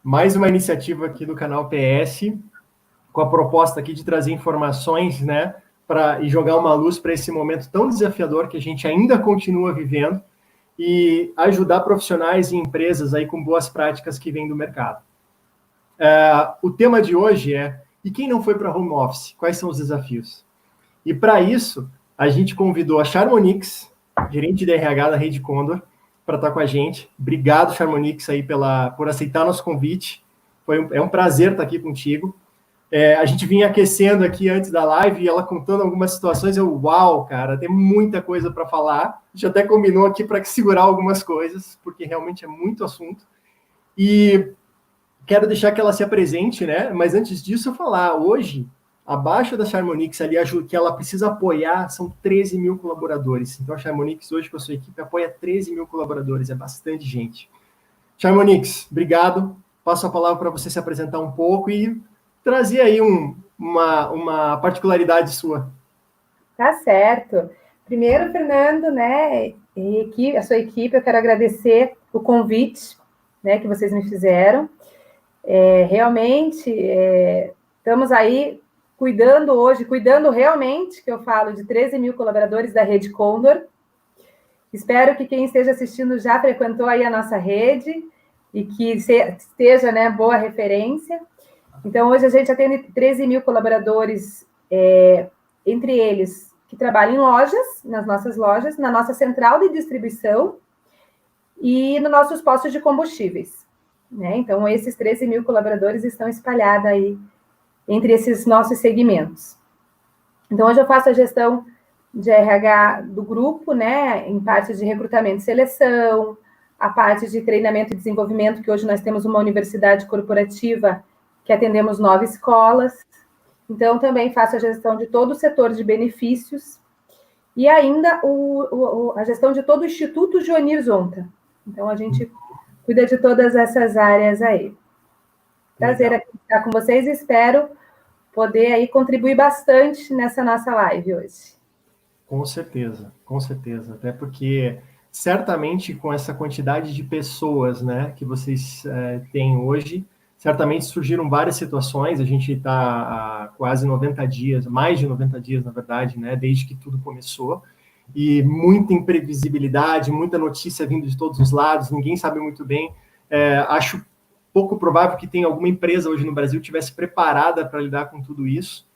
mais uma iniciativa aqui do canal PS, com a proposta aqui de trazer informações, né, e jogar uma luz para esse momento tão desafiador que a gente ainda continua vivendo e ajudar profissionais e empresas aí com boas práticas que vêm do mercado. O tema de hoje é: e quem não foi para home office? Quais são os desafios? E para isso, a gente convidou a Charmonix, gerente de RH da Rede Condor, para estar com a gente. Obrigado, Charmonix, aí por aceitar nosso convite. É um prazer estar aqui contigo. A gente vinha aquecendo aqui antes da live e ela contando algumas situações. Uau, cara, tem muita coisa para falar. A gente até combinou aqui para segurar algumas coisas, porque realmente é muito assunto. E quero deixar que ela se apresente, né? Mas antes disso, eu falar, hoje, abaixo da Charmonix, ali, que ela precisa apoiar, são 13 mil colaboradores. Então, a Charmonix, hoje, com a sua equipe, apoia 13 mil colaboradores. É bastante gente. Charmonix, obrigado. Passo a palavra para você se apresentar um pouco e trazer aí uma particularidade sua. Tá certo. Primeiro, Fernando, né, e a sua equipe, eu quero agradecer o convite, né, que vocês me fizeram. Realmente, estamos aí cuidando realmente, que eu falo, de 13 mil colaboradores da Rede Condor. Espero que quem esteja assistindo já frequentou aí a nossa rede e que esteja, né, boa referência. Então, hoje a gente atende 13 mil colaboradores, entre eles que trabalham em lojas, nas nossas lojas, na nossa central de distribuição e nos nossos postos de combustíveis. Né? Então, esses 13 mil colaboradores estão espalhados aí entre esses nossos segmentos. Então, hoje eu faço a gestão de RH do grupo, né, em parte de recrutamento e seleção, a parte de treinamento e desenvolvimento, que hoje nós temos uma universidade corporativa que atendemos 9 escolas. Então, também faço a gestão de todo o setor de benefícios e ainda a gestão de todo o Instituto Joanir Zonta. Então, a gente cuida de todas essas áreas aí. Prazer aqui estar com vocês e espero poder aí contribuir bastante nessa nossa live hoje. Com certeza. Até porque, certamente, com essa quantidade de pessoas, né, que vocês têm hoje, certamente surgiram várias situações. A gente está há quase 90 dias, mais de 90 dias, na verdade, né, desde que tudo começou, e muita imprevisibilidade, muita notícia vindo de todos os lados, ninguém sabe muito bem. Acho pouco provável que tenha alguma empresa hoje no Brasil tivesse preparada para lidar com tudo isso,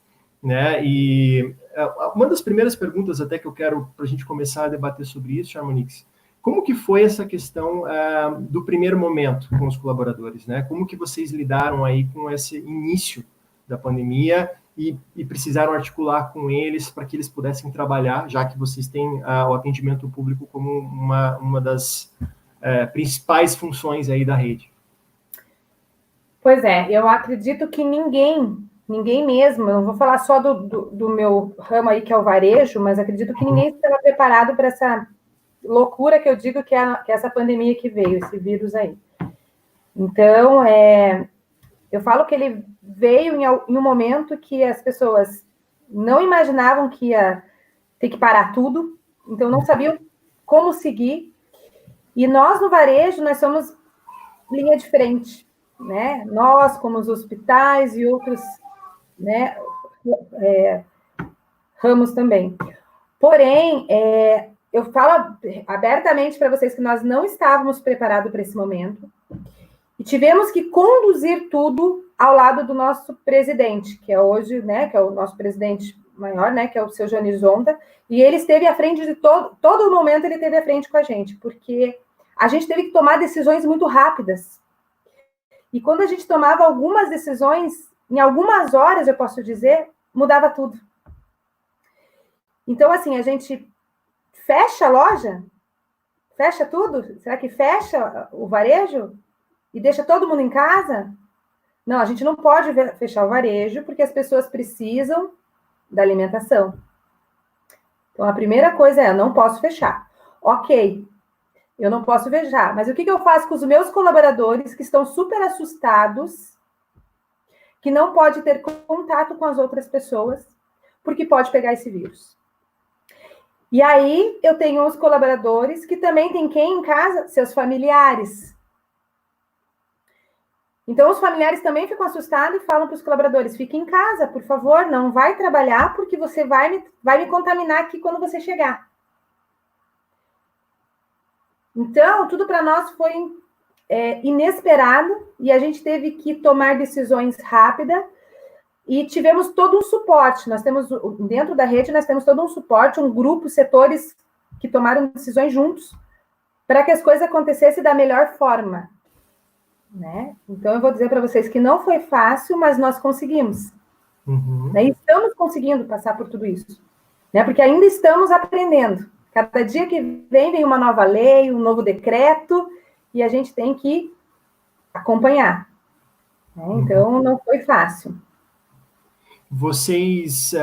né? E uma das primeiras perguntas até que eu quero, para a gente começar a debater sobre isso, Charmonix, como que foi essa questão do primeiro momento com os colaboradores, né? Como que vocês lidaram aí com esse início da pandemia e precisaram articular com eles para que eles pudessem trabalhar, já que vocês têm o atendimento público como uma das principais funções aí da rede? Pois eu acredito que ninguém mesmo, eu não vou falar só do meu ramo aí, que é o varejo, mas acredito que ninguém estava preparado para essa loucura que eu digo que é essa pandemia que veio, esse vírus aí. Então, eu falo que ele veio em um momento que as pessoas não imaginavam que ia ter que parar tudo, então não sabiam como seguir. E nós, no varejo, nós somos linha de frente, né? Nós, como os hospitais e outros, né, ramos também. Porém, eu falo abertamente para vocês que nós não estávamos preparados para esse momento e tivemos que conduzir tudo ao lado do nosso presidente, que é hoje, né, que é o nosso presidente maior, né, que é o seu Joanir Zonta, e ele esteve à frente de todo momento, ele esteve à frente com a gente, porque a gente teve que tomar decisões muito rápidas. E quando a gente tomava algumas decisões, em algumas horas, eu posso dizer, mudava tudo. Então, assim, a gente fecha a loja, fecha tudo? Será que fecha o varejo e deixa todo mundo em casa? Não, a gente não pode fechar o varejo porque as pessoas precisam da alimentação. Então, a primeira coisa é, não posso fechar. Ok, eu não posso fechar, mas o que eu faço com os meus colaboradores que estão super assustados, que não pode ter contato com as outras pessoas, porque pode pegar esse vírus? E aí, eu tenho os colaboradores que também têm quem em casa? Seus familiares. Então, os familiares também ficam assustados e falam para os colaboradores, fique em casa, por favor, não vai trabalhar, porque você vai me contaminar aqui quando você chegar. Então, tudo para nós foi inesperado, e a gente teve que tomar decisões rápidas, e tivemos todo um suporte. Nós temos, dentro da rede, nós temos todo um suporte, um grupo, setores que tomaram decisões juntos, para que as coisas acontecessem da melhor forma. Né? Então, eu vou dizer para vocês que não foi fácil, mas nós conseguimos. Uhum. Né? E estamos conseguindo passar por tudo isso. Né? Porque ainda estamos aprendendo. Cada dia que vem uma nova lei, um novo decreto, e a gente tem que acompanhar. Né? Então, não foi fácil. Vocês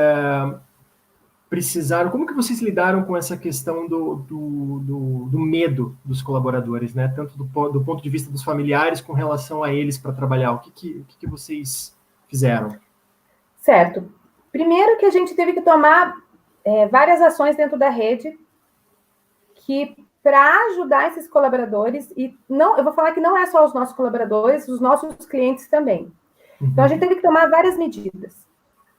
precisaram... Como que vocês lidaram com essa questão do medo dos colaboradores, né? Tanto do ponto de vista dos familiares com relação a eles para trabalhar? O que vocês fizeram? Certo. Primeiro que a gente teve que tomar várias ações dentro da rede que para ajudar esses colaboradores, e não, eu vou falar que não é só os nossos colaboradores, os nossos clientes também. Então, a gente teve que tomar várias medidas.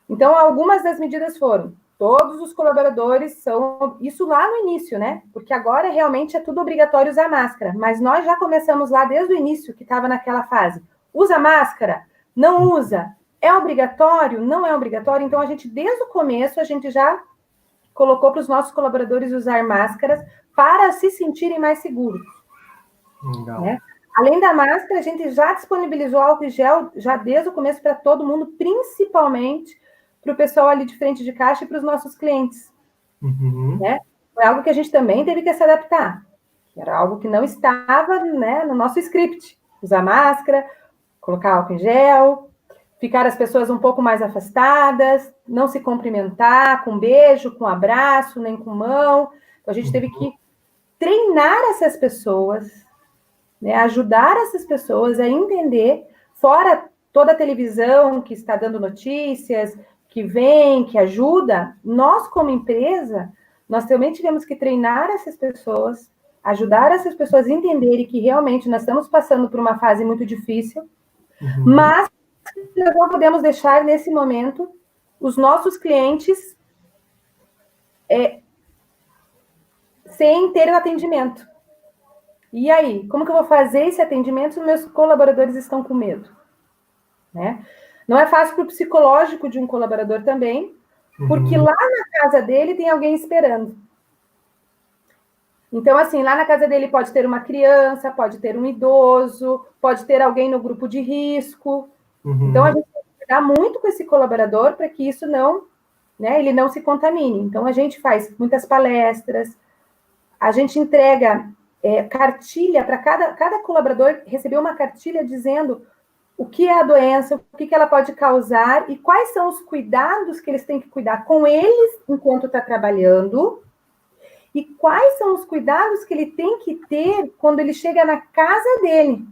Então, algumas das medidas foram, todos os colaboradores são, isso lá no início, né? Porque agora realmente é tudo obrigatório usar máscara, mas nós já começamos lá desde o início, que estava naquela fase. Usa máscara? Não usa? É obrigatório? Não é obrigatório? Então, a gente, desde o começo, a gente já colocou para os nossos colaboradores usar máscaras para se sentirem mais seguros. Legal. Né? Além da máscara, a gente já disponibilizou álcool em gel já desde o começo para todo mundo, principalmente para o pessoal ali de frente de caixa e para os nossos clientes. Uhum. Né? Foi algo que a gente também teve que se adaptar. Era algo que não estava, né, no nosso script. Usar máscara, colocar álcool em gel, ficar as pessoas um pouco mais afastadas, não se cumprimentar com beijo, com abraço, nem com mão. Então, a gente teve que treinar essas pessoas, né, ajudar essas pessoas a entender, fora toda a televisão que está dando notícias, que vem, que ajuda, nós como empresa, nós também tivemos que treinar essas pessoas, ajudar essas pessoas a entenderem que realmente nós estamos passando por uma fase muito difícil, mas nós não podemos deixar, nesse momento, os nossos clientes sem ter o atendimento. E aí, como que eu vou fazer esse atendimento se meus colaboradores estão com medo? Né? Não é fácil para o psicológico de um colaborador também, porque lá na casa dele tem alguém esperando. Então, assim, lá na casa dele pode ter uma criança, pode ter um idoso, pode ter alguém no grupo de risco. Então, a gente tem que cuidar muito com esse colaborador para que isso não, né, ele não se contamine. Então, a gente faz muitas palestras, a gente entrega cartilha para cada colaborador receber uma cartilha dizendo o que é a doença, o que ela pode causar e quais são os cuidados que eles têm que cuidar com eles enquanto está trabalhando e quais são os cuidados que ele tem que ter quando ele chega na casa dele.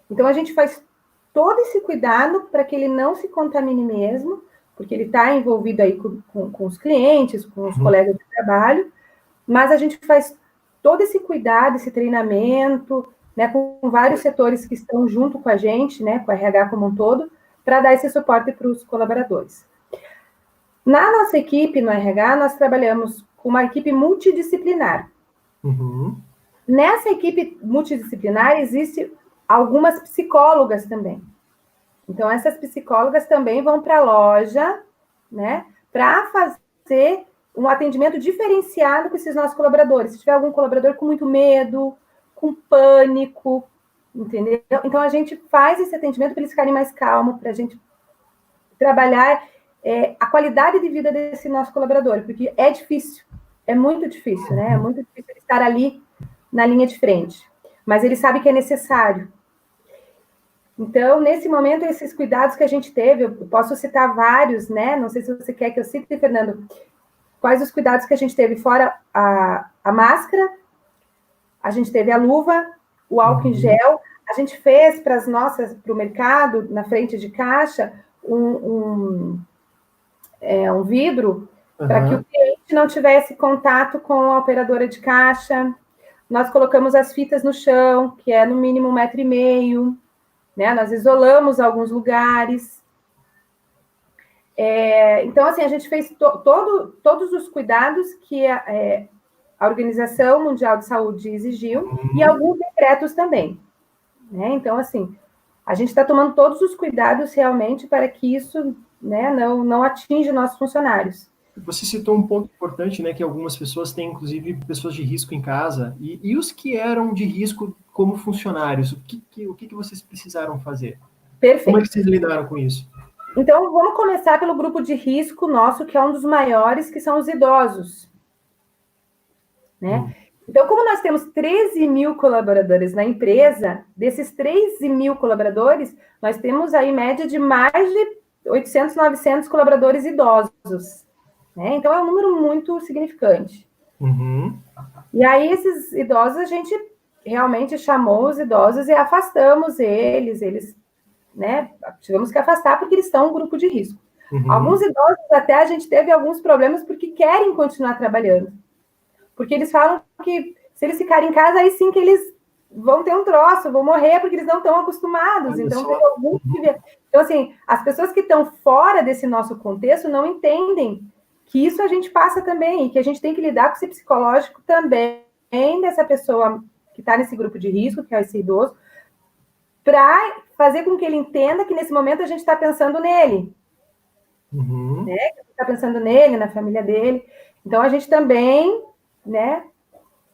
Então, a gente faz todo esse cuidado para que ele não se contamine mesmo, porque ele está envolvido aí com os clientes, com os colegas de trabalho, mas a gente faz todo esse cuidado, esse treinamento, né, com vários setores que estão junto com a gente, né, com a RH como um todo, para dar esse suporte para os colaboradores. Na nossa equipe, no RH, nós trabalhamos com uma equipe multidisciplinar. Nessa equipe multidisciplinar, existem algumas psicólogas também. Então, essas psicólogas também vão para a loja, né, para fazer um atendimento diferenciado com esses nossos colaboradores. Se tiver algum colaborador com muito medo, com pânico, entendeu? Então, a gente faz esse atendimento para eles ficarem mais calmos, para a gente trabalhar a qualidade de vida desse nosso colaborador, porque é difícil, é muito difícil, né? É muito difícil estar ali na linha de frente, mas ele sabe que é necessário. Então, nesse momento, esses cuidados que a gente teve, eu posso citar vários, né? Não sei se você quer que eu cite, Fernando, quais os cuidados que a gente teve, fora a máscara, a gente teve a luva, o álcool em gel, a gente fez para o mercado, na frente de caixa, um vidro para que o cliente não tivesse contato com a operadora de caixa. nós colocamos as fitas no chão, que é no mínimo 1,5 m, né? Nós isolamos alguns lugares. Então, assim, a gente fez todos os cuidados que a Organização Mundial de Saúde exigiu e alguns decretos também, né? Então, assim, a gente está tomando todos os cuidados realmente para que isso, né, não atinja nossos funcionários. Você citou um ponto importante, né, que algumas pessoas têm, inclusive, pessoas de risco em casa, e os que eram de risco como funcionários, o que vocês precisaram fazer? Perfeito. Como é que vocês lidaram com isso? Então, vamos começar pelo grupo de risco nosso, que é um dos maiores, que são os idosos, né? Então, como nós temos 13 mil colaboradores na empresa, desses 13 mil colaboradores, nós temos aí média de mais de 800, 900 colaboradores idosos, né? Então, é um número muito significante. E aí, esses idosos, a gente realmente chamou os idosos e afastamos eles, né? Tivemos que afastar porque eles estão em grupo de risco. Alguns idosos, até a gente teve alguns problemas porque querem continuar trabalhando. Porque eles falam que se eles ficarem em casa, aí sim que eles vão ter um troço, vão morrer, porque eles não estão acostumados. Então, tem alguns que... Então, assim, as pessoas que estão fora desse nosso contexto não entendem que isso a gente passa também, e que a gente tem que lidar com esse psicológico também dessa pessoa que está nesse grupo de risco, que é esse idoso, para fazer com que ele entenda que nesse momento a gente está pensando nele. Né? Está pensando nele, na família dele. Então, a gente também, né,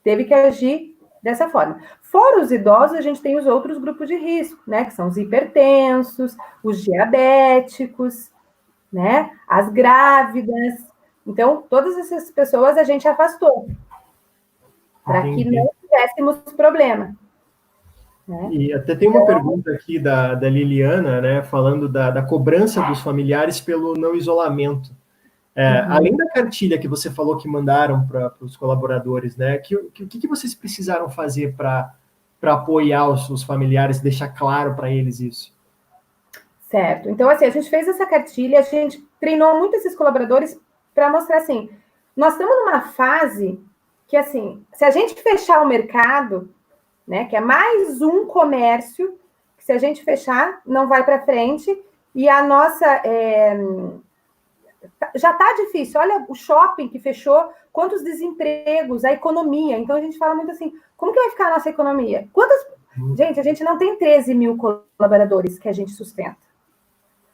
teve que agir dessa forma. Fora os idosos, a gente tem os outros grupos de risco, né, que são os hipertensos, os diabéticos, né, as grávidas. Então, todas essas pessoas a gente afastou, para que não tivéssemos problema. Né? E até tem uma pergunta aqui da Liliana, né, falando da cobrança dos familiares pelo não isolamento. Além da cartilha que você falou que mandaram para os colaboradores, né, o que vocês precisaram fazer para apoiar os familiares, deixar claro para eles isso? Certo. Então, assim, a gente fez essa cartilha, a gente treinou muito esses colaboradores para mostrar, assim, nós estamos numa fase que, assim, se a gente fechar o mercado, né, que é mais um comércio, que se a gente fechar, não vai para frente, e a nossa... já está difícil, olha o shopping que fechou, quantos desempregos, a economia. Então, a gente fala muito assim, como que vai ficar a nossa economia? Gente, a gente não tem 13 mil colaboradores que a gente sustenta.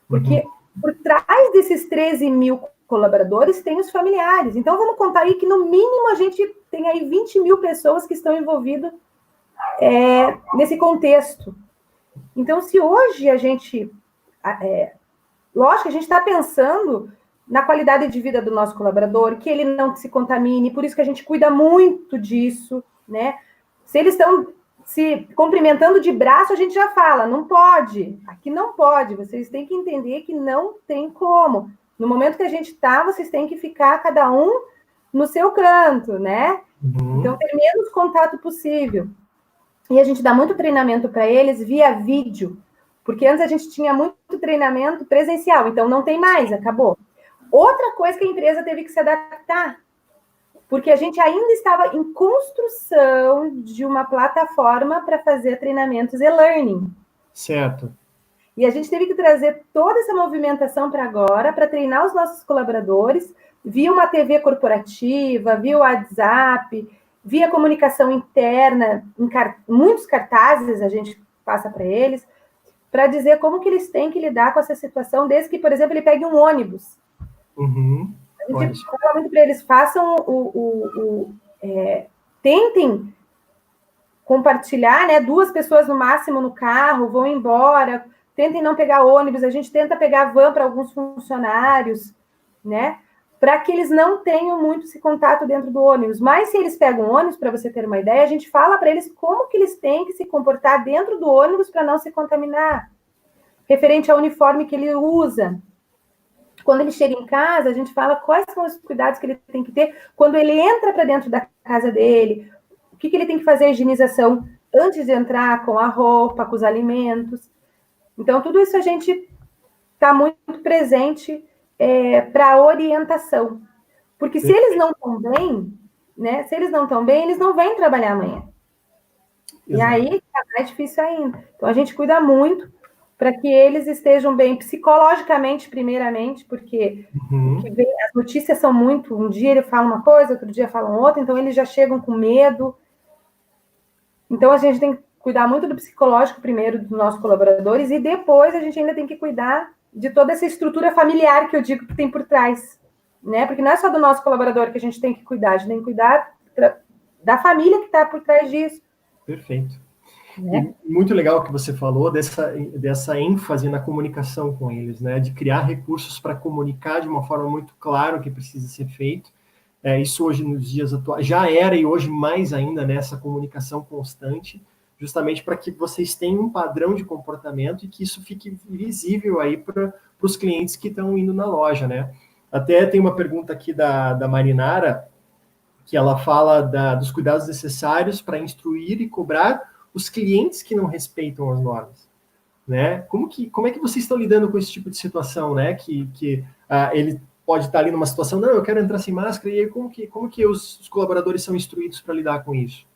Porque por trás desses 13 mil colaboradores tem os familiares. Então, vamos contar aí que, no mínimo, a gente tem aí 20 mil pessoas que estão envolvidas nesse contexto. Então, se hoje a gente... lógico, a gente está pensando na qualidade de vida do nosso colaborador, que ele não se contamine, por isso que a gente cuida muito disso, né? Se eles estão se cumprimentando de braço, a gente já fala, não pode, aqui não pode, vocês têm que entender que não tem como. No momento que a gente está, vocês têm que ficar cada um no seu canto, né? Então, ter menos contato possível. E a gente dá muito treinamento para eles via vídeo, porque antes a gente tinha muito treinamento presencial, então não tem mais, acabou. Outra coisa que a empresa teve que se adaptar, porque a gente ainda estava em construção de uma plataforma para fazer treinamentos e-learning. Certo. E a gente teve que trazer toda essa movimentação para agora, para treinar os nossos colaboradores, via uma TV corporativa, via o WhatsApp, via comunicação interna, muitos cartazes a gente passa para eles, para dizer como que eles têm que lidar com essa situação, desde que, por exemplo, ele pegue um ônibus. A gente fala muito para eles, façam tentem compartilhar, né, 2 pessoas no máximo no carro, vão embora, tentem não pegar ônibus, a gente tenta pegar van para alguns funcionários, né, para que eles não tenham muito esse contato dentro do ônibus. Mas se eles pegam ônibus, para você ter uma ideia, a gente fala para eles como que eles têm que se comportar dentro do ônibus para não se contaminar, referente ao uniforme que ele usa. Quando ele chega em casa, a gente fala quais são os cuidados que ele tem que ter quando ele entra para dentro da casa dele, o que ele tem que fazer a higienização antes de entrar, com a roupa, com os alimentos. Então, tudo isso a gente está muito presente para orientação. Porque se eles não estão bem, né? Se eles não estão bem, eles não vêm trabalhar amanhã. E aí fica mais difícil ainda. Então, a gente cuida muito para que eles estejam bem psicologicamente, primeiramente, porque as notícias são muito... Um dia ele fala uma coisa, outro dia falam outra, então eles já chegam com medo. Então, a gente tem que cuidar muito do psicológico primeiro dos nossos colaboradores e depois a gente ainda tem que cuidar de toda essa estrutura familiar que eu digo que tem por trás, né? Porque não é só do nosso colaborador que a gente tem que cuidar, a gente tem que cuidar da família que está por trás disso. Perfeito. Né? E muito legal o que você falou dessa ênfase na comunicação com eles, né? De criar recursos para comunicar de uma forma muito clara o que precisa ser feito. Isso hoje nos dias atuais já era e hoje mais ainda nessa comunicação constante, justamente para que vocês tenham um padrão de comportamento e que isso fique visível aí para os clientes que estão indo na loja, né? Até tem uma pergunta aqui da Marinara, que ela fala dos cuidados necessários para instruir e cobrar os clientes que não respeitam as normas, né? Como é que vocês estão lidando com esse tipo de situação, né? Que ele pode estar ali numa situação, não, eu quero entrar sem máscara, e aí como que os colaboradores são instruídos para lidar com isso?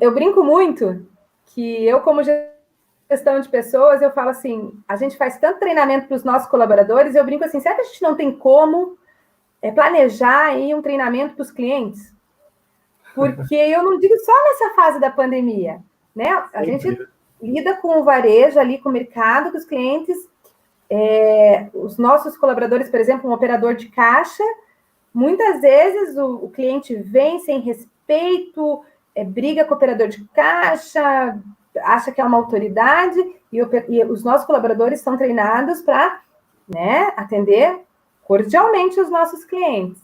Eu brinco muito que eu, como gestão de pessoas, eu falo assim, a gente faz tanto treinamento para os nossos colaboradores, eu brinco assim, será que a gente não tem como planejar aí um treinamento para os clientes? Porque eu não digo só nessa fase da pandemia, né? A gente lida com o varejo ali, com o mercado, com os clientes, os nossos colaboradores, por exemplo, um operador de caixa, muitas vezes o cliente vem sem respeito, briga com o operador de caixa, acha que é uma autoridade, e os nossos colaboradores são treinados para, né, atender cordialmente os nossos clientes.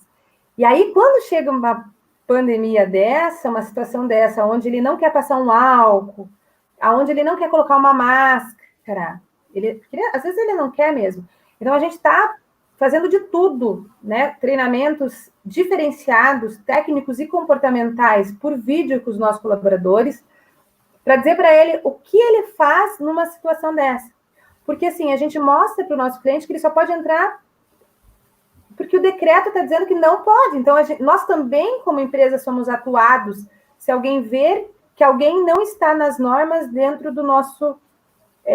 E aí, quando chega uma pandemia dessa, uma situação dessa, onde ele não quer passar um álcool, onde ele não quer colocar uma máscara, às vezes ele não quer mesmo. Então, a gente está fazendo de tudo, né? Treinamentos diferenciados, técnicos e comportamentais por vídeo com os nossos colaboradores, para dizer para ele o que ele faz numa situação dessa. Porque, assim, a gente mostra para o nosso cliente que ele só pode entrar porque o decreto está dizendo que não pode. Então, nós também, como empresa, somos atuados se alguém ver que alguém não está nas normas dentro do nosso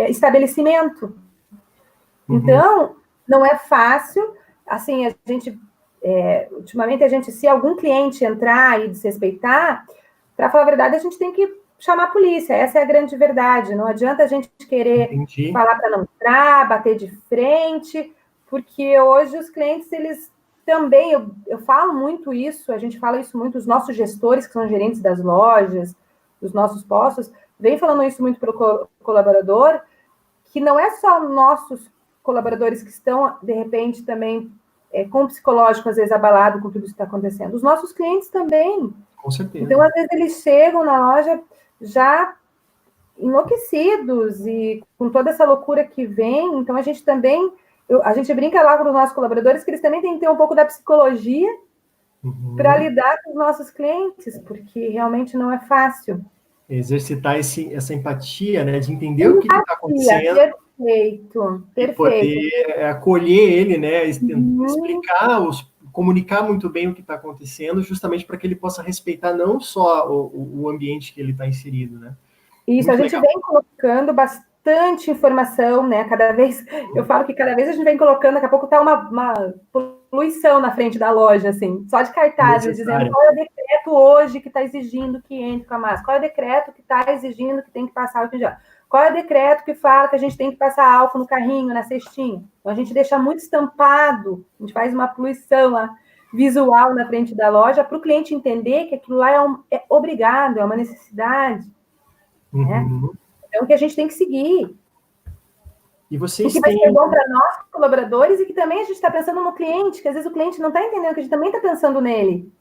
estabelecimento. Então, não é fácil. Assim, ultimamente, se algum cliente entrar e desrespeitar, para falar a verdade, a gente tem que chamar a polícia. Essa é a grande verdade. Não adianta a gente querer falar para não entrar, bater de frente, porque hoje os clientes, eles também, eu falo muito isso, a gente fala isso muito, os nossos gestores, que são gerentes das lojas, dos nossos postos, vem falando isso muito para o colaborador, que não é só nossos colaboradores que estão, de repente, também com o psicológico, às vezes, abalado com tudo isso que está acontecendo. Os nossos clientes também. Com certeza. Então, às vezes, eles chegam na loja já enlouquecidos e com toda essa loucura que vem. Então, a gente também... a gente brinca lá com os nossos colaboradores que eles também têm que ter um pouco da psicologia para lidar com os nossos clientes, porque realmente não é fácil. Exercitar essa empatia, né? De entender o que está acontecendo. Perfeito. E poder acolher ele, né? Explicar, comunicar muito bem o que está acontecendo, justamente para que ele possa respeitar não só o ambiente que ele está inserido, né? Isso, muito a gente vem colocando bastante informação, né? Eu falo que cada vez a gente vem colocando, daqui a pouco está uma poluição na frente da loja, assim, só de cartazes, dizendo qual é o decreto hoje que está exigindo que entre com a máscara, qual é o decreto que está exigindo que tem que passar álcool em gel, qual é o decreto que fala que a gente tem que passar álcool no carrinho, na cestinha. Então, a gente deixa muito estampado, a gente faz uma poluição lá, visual na frente da loja, para o cliente entender que aquilo lá é obrigado, é uma necessidade. Né? Então, que a gente tem que seguir. E vocês que vai ser bom para nós, colaboradores, e que também a gente está pensando no cliente, que às vezes o cliente não está entendendo que a gente também está pensando nele.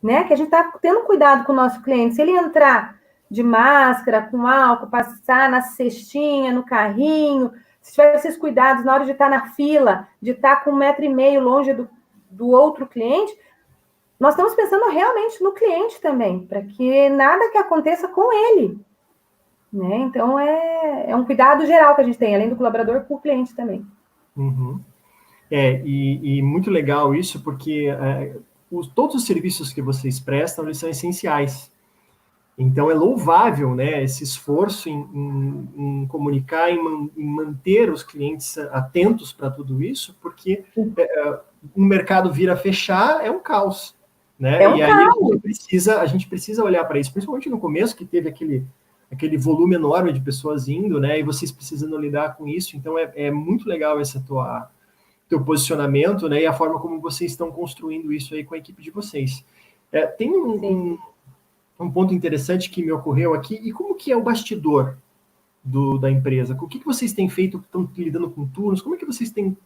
Né? Que a gente está tendo cuidado com o nosso cliente. Se ele entrar de máscara, com álcool, passar na cestinha, no carrinho, se tiver esses cuidados na hora de estar na fila, de estar com 1,5 metro longe do outro cliente, nós estamos pensando realmente no cliente também, para que nada que aconteça com ele. Né? Então, é um cuidado geral que a gente tem, além do colaborador, com o cliente também. E muito legal isso, porque todos os serviços que vocês prestam, eles são essenciais. Então, é louvável, né, esse esforço em comunicar, em manter os clientes atentos para tudo isso, porque um mercado vir a fechar é um caos, né? É um E aí caos. a gente precisa olhar para isso, principalmente no começo, que teve aquele volume enorme de pessoas indo, né? E vocês precisando lidar com isso. Então, é muito legal esse teu posicionamento, né? E a forma como vocês estão construindo isso aí com a equipe de vocês. Tem um ponto interessante que me ocorreu aqui, e como que é o bastidor da empresa? O que vocês têm feito? Estão lidando com turnos? Como é que vocês têm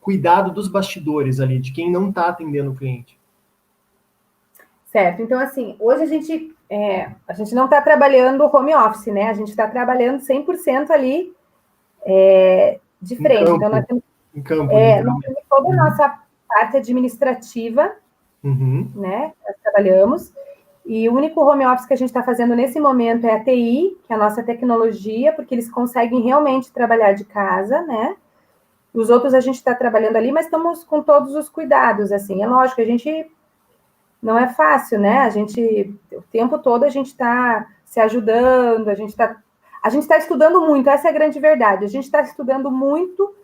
cuidado dos bastidores ali, de quem não está atendendo o cliente? Certo. Então, assim, hoje a gente não está trabalhando home office, né? A gente está trabalhando 100% ali de frente. Então, Em campo, nós literalmente. temos toda a nossa parte administrativa, né? Nós trabalhamos. E o único home office que a gente está fazendo nesse momento é a TI, que é a nossa tecnologia, porque eles conseguem realmente trabalhar de casa, né? Os outros a gente está trabalhando ali, mas estamos com todos os cuidados, assim. É lógico, a gente não é fácil, né? O tempo todo a gente está se ajudando, a gente está estudando muito, essa é a grande verdade. A gente está estudando muito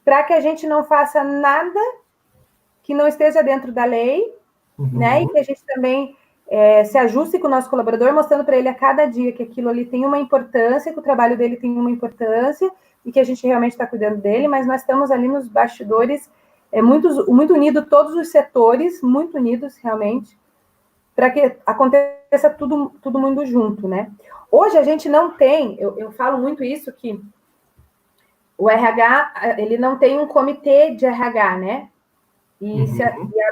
para que a gente não faça nada que não esteja dentro da lei, né? E que a gente também se ajuste com o nosso colaborador, mostrando para ele a cada dia que aquilo ali tem uma importância, que o trabalho dele tem uma importância e que a gente realmente está cuidando dele, mas nós estamos ali nos bastidores, muito unido, todos os setores, muito unidos realmente, para que aconteça tudo muito junto, né? Hoje a gente não tem, eu falo muito isso, que o RH, ele não tem um comitê de RH, né? E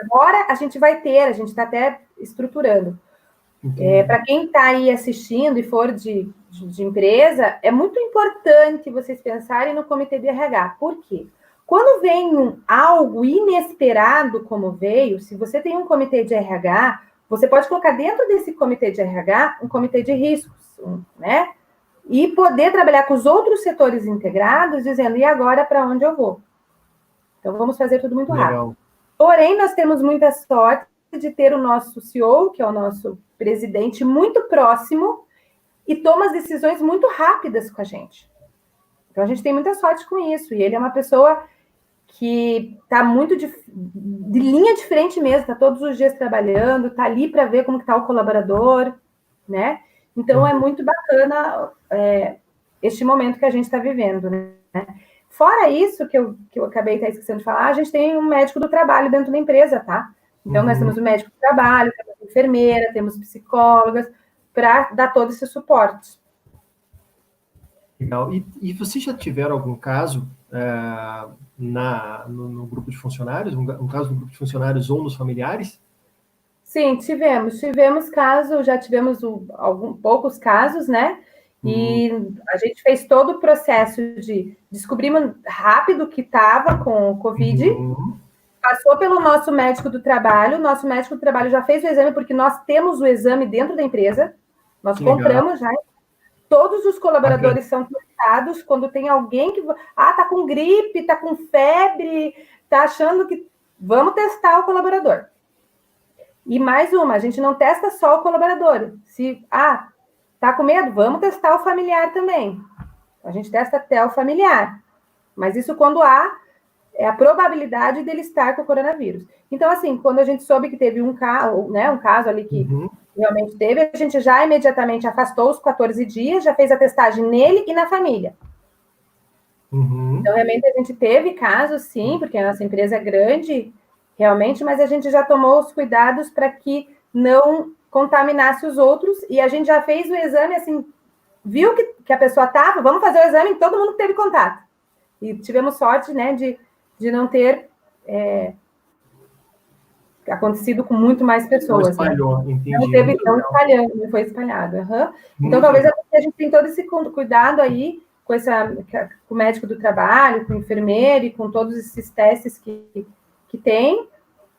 agora a gente vai ter, a gente está até estruturando. Para quem está aí assistindo e for de empresa, é muito importante vocês pensarem no comitê de RH. Por quê? Quando vem algo inesperado como veio, se você tem um comitê de RH, você pode colocar dentro desse comitê de RH um comitê de riscos, né? E poder trabalhar com os outros setores integrados, dizendo, e agora para onde eu vou? Então, vamos fazer tudo muito rápido. Porém, nós temos muita sorte de ter o nosso CEO, que é o nosso presidente, muito próximo e toma as decisões muito rápidas com a gente. Então, a gente tem muita sorte com isso. E ele é uma pessoa que está muito de linha de frente mesmo, está todos os dias trabalhando, está ali para ver como está o colaborador, né? Então, é muito bacana este momento que a gente está vivendo, né? Fora isso, que eu acabei até esquecendo de falar, a gente tem um médico do trabalho dentro da empresa, tá? Então, nós temos o médico do trabalho, temos a enfermeira, temos psicólogas, para dar todo esse suporte. Legal. E vocês já tiveram algum caso no grupo de funcionários, um caso no grupo de funcionários ou nos familiares? Sim, tivemos casos, já tivemos poucos casos, né? E a gente fez todo o processo de descobrimos rápido que estava com Covid, passou pelo nosso médico do trabalho, nosso médico do trabalho já fez o exame, porque nós temos o exame dentro da empresa, nós compramos já. Todos os colaboradores são testados quando tem alguém que tá com gripe, tá com febre, tá achando que vamos testar o colaborador. E mais uma, a gente não testa só o colaborador. Se tá com medo, vamos testar o familiar também. A gente testa até o familiar. Mas isso quando há a probabilidade dele estar com o coronavírus. Então, assim, quando a gente soube que teve um caso ali que realmente teve, a gente já imediatamente afastou os 14 dias, já fez a testagem nele e na família. Então, realmente, a gente teve casos, sim, porque a nossa empresa é grande, realmente, mas a gente já tomou os cuidados para que não contaminasse os outros, e a gente já fez o exame, assim, viu que a pessoa estava, vamos fazer o exame em todo mundo que teve contato. E tivemos sorte, né, de não ter acontecido com muito mais pessoas. Não espalhou, né? Entendi. Não foi espalhado. Então, talvez a gente tenha todo esse cuidado aí com o médico do trabalho, com o enfermeiro e com todos esses testes que tem,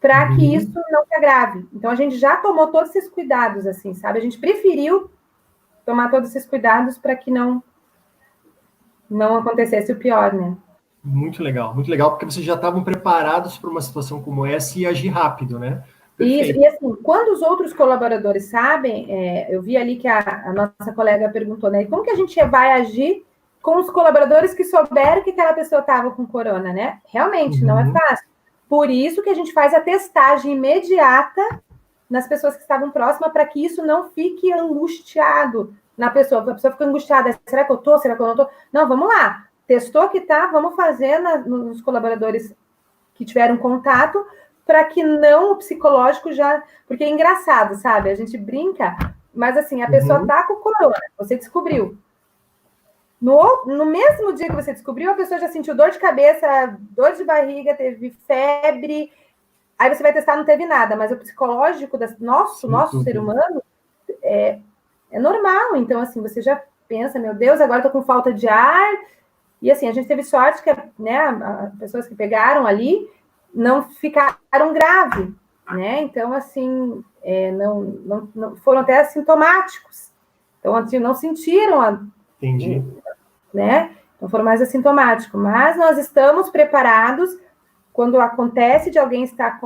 para que isso não se agrave. Então, a gente já tomou todos esses cuidados, assim, sabe? A gente preferiu tomar todos esses cuidados para que não acontecesse o pior, né? Muito legal, porque vocês já estavam preparados para uma situação como essa e agir rápido, né? Perfeito. E assim, quando os outros colaboradores sabem, eu vi ali que a nossa colega perguntou, né? Como que a gente vai agir com os colaboradores que souberam que aquela pessoa estava com corona, né? Realmente, não é fácil. Por isso que a gente faz a testagem imediata nas pessoas que estavam próximas, para que isso não fique angustiado na pessoa. A pessoa fica angustiada, será que eu tô? Será que eu não tô? Não, vamos lá. Testou que tá, vamos fazer nos colaboradores que tiveram contato, para que não o psicológico já... Porque é engraçado, sabe? A gente brinca, mas assim, a pessoa tá com corona, você descobriu. No mesmo dia que você descobriu, a pessoa já sentiu dor de cabeça, dor de barriga, teve febre. Aí você vai testar, não teve nada, mas o psicológico nosso ser humano é normal. Então, assim, você já pensa, meu Deus, agora eu tô com falta de ar. E assim, a gente teve sorte que, né, as pessoas que pegaram ali não ficaram graves, né? Então, assim, não foram até assintomáticos. Então, assim, não sentiram Entendi. né? Então, foram mais assintomáticos. Mas nós estamos preparados quando acontece de alguém estar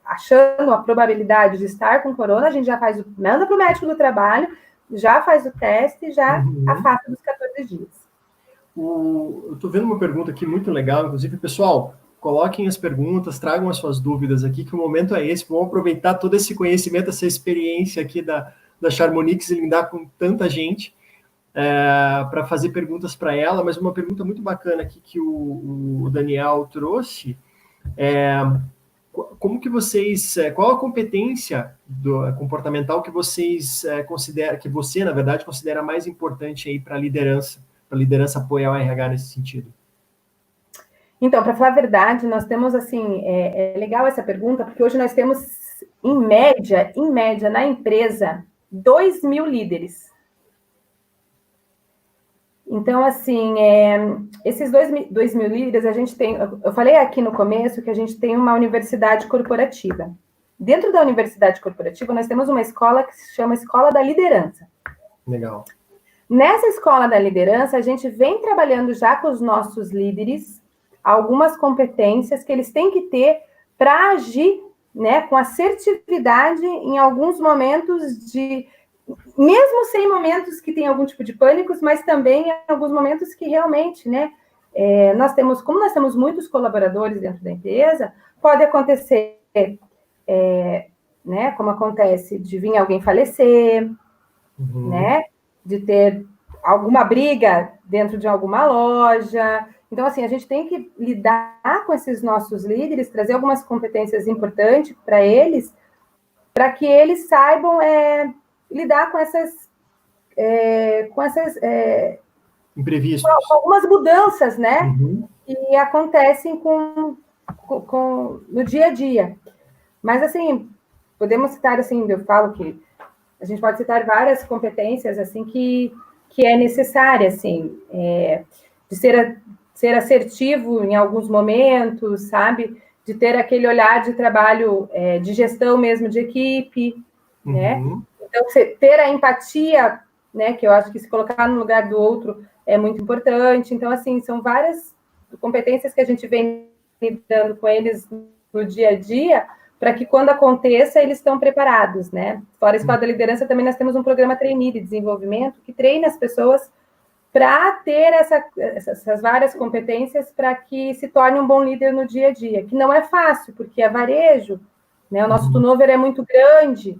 achando a probabilidade de estar com corona, a gente já manda para o médico do trabalho, já faz o teste e já afasta dos 14 dias. Eu estou vendo uma pergunta aqui muito legal, inclusive, pessoal, coloquem as perguntas, tragam as suas dúvidas aqui, que o momento é esse, vamos aproveitar todo esse conhecimento, essa experiência aqui da Charmonix e lidar com tanta gente, para fazer perguntas para ela, mas uma pergunta muito bacana aqui que o Daniel trouxe, como que vocês, qual a competência comportamental que vocês consideram, que você, na verdade, considera mais importante aí para a liderança apoiar o RH nesse sentido? Então, para falar a verdade, nós temos, assim, é legal essa pergunta, porque hoje nós temos, em média, na empresa, 2.000 líderes. Então, assim, esses 2.000 líderes, a gente tem... Eu falei aqui no começo que a gente tem uma universidade corporativa. Dentro da universidade corporativa, nós temos uma escola que se chama Escola da Liderança. Legal. Nessa Escola da Liderança, a gente vem trabalhando já com os nossos líderes algumas competências que eles têm que ter para agir, né, com assertividade em alguns momentos mesmo sem momentos que tem algum tipo de pânicos, mas também em alguns momentos que realmente, né, como nós temos muitos colaboradores dentro da empresa, pode acontecer, né, como acontece, de vir alguém falecer, né, de ter alguma briga dentro de alguma loja. Então, assim, a gente tem que lidar com esses nossos líderes, trazer algumas competências importantes para eles, para que eles saibam lidar com essas imprevistos, com algumas mudanças, né? Que acontecem no dia a dia. Mas, assim, podemos citar, assim, eu falo que a gente pode citar várias competências, assim, que é necessária, assim, de ser assertivo em alguns momentos, sabe? De ter aquele olhar de trabalho, de gestão mesmo de equipe, né? Então, ter a empatia, né? Que eu acho que se colocar no lugar do outro é muito importante. Então, assim, são várias competências que a gente vem lidando com eles no dia a dia, para que quando aconteça, eles estão preparados, né? Fora a Escola da Liderança, também nós temos um programa trainee de desenvolvimento que treina as pessoas para ter essas várias competências para que se torne um bom líder no dia a dia, que não é fácil, porque é varejo, né? O nosso turnover é muito grande,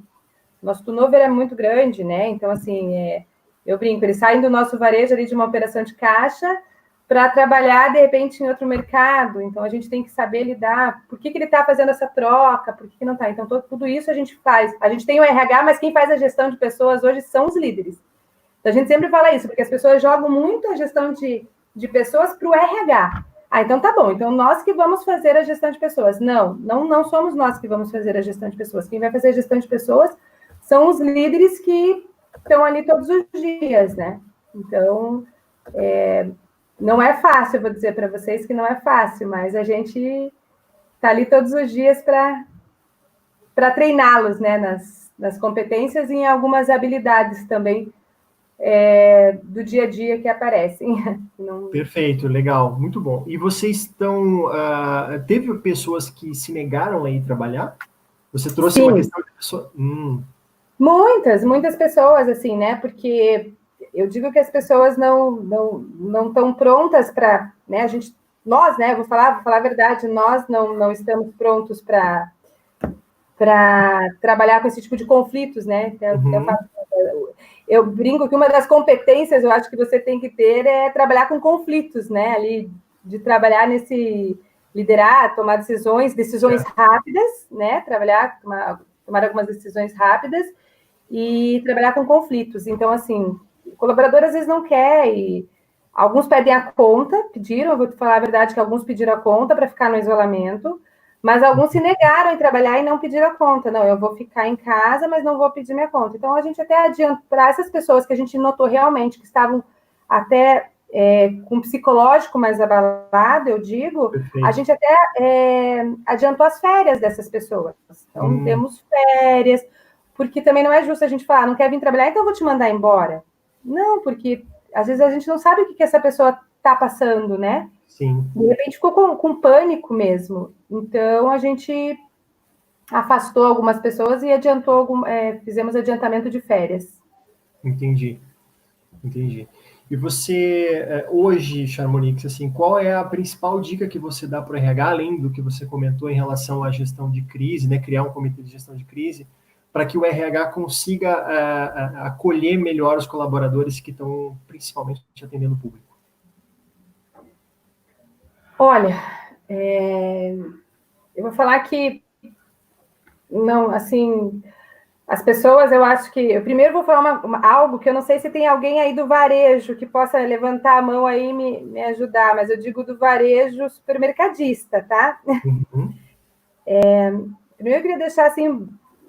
né? Então, assim, eu brinco, eles saem do nosso varejo ali de uma operação de caixa para trabalhar, de repente, em outro mercado. Então, a gente tem que saber lidar. Por que ele está fazendo essa troca? Por que não está? Então, tudo isso a gente faz. A gente tem o RH, mas quem faz a gestão de pessoas hoje são os líderes. Então, a gente sempre fala isso, porque as pessoas jogam muito a gestão de pessoas para o RH. Então tá bom. Então, nós que vamos fazer a gestão de pessoas. Não somos nós que vamos fazer a gestão de pessoas. Quem vai fazer a gestão de pessoas são os líderes que estão ali todos os dias, né? Então, não é fácil, eu vou dizer para vocês que não é fácil, mas a gente está ali todos os dias para treiná-los, né, nas competências e em algumas habilidades também do dia a dia que aparecem. Perfeito, legal, muito bom. E vocês teve pessoas que se negaram a ir trabalhar? Você trouxe Sim. uma questão de pessoa... Muitas pessoas, assim, né? Porque eu digo que as pessoas não estão prontas para, né? Nós, né? Vou falar a verdade, nós não estamos prontos para trabalhar com esse tipo de conflitos, né? Eu brinco que uma das competências, eu acho que você tem que ter é trabalhar com conflitos, né? Ali, de trabalhar liderar, tomar decisões rápidas, né? Tomar algumas decisões rápidas e trabalhar com conflitos. Então, assim, o colaborador às vezes não quer e alguns pedem a conta, eu vou te falar a verdade que alguns pediram a conta para ficar no isolamento, mas alguns se negaram em trabalhar e não pediram a conta. Não, eu vou ficar em casa, mas não vou pedir minha conta. Então, a gente até adianta, para essas pessoas que a gente notou realmente que estavam até com o psicológico mais abalado, eu digo, perfeito. A gente até adiantou as férias dessas pessoas. Então, temos férias, porque também não é justo a gente falar, não quer vir trabalhar, então eu vou te mandar embora. Não, porque às vezes a gente não sabe o que essa pessoa está passando, né? Sim. De repente ficou com pânico mesmo. Então, a gente afastou algumas pessoas e fizemos adiantamento de férias. Entendi. E você, hoje, Charmonix, assim, qual é a principal dica que você dá para o RH, além do que você comentou em relação à gestão de crise, né, criar um comitê de gestão de crise, para que o RH consiga acolher melhor os colaboradores que estão principalmente atendendo o público? Olha, eu vou falar que não, assim, as pessoas, eu acho que... Eu primeiro vou falar algo que eu não sei se tem alguém aí do varejo que possa levantar a mão aí e me ajudar, mas eu digo do varejo supermercadista, tá? Uhum. Primeiro eu queria deixar, assim,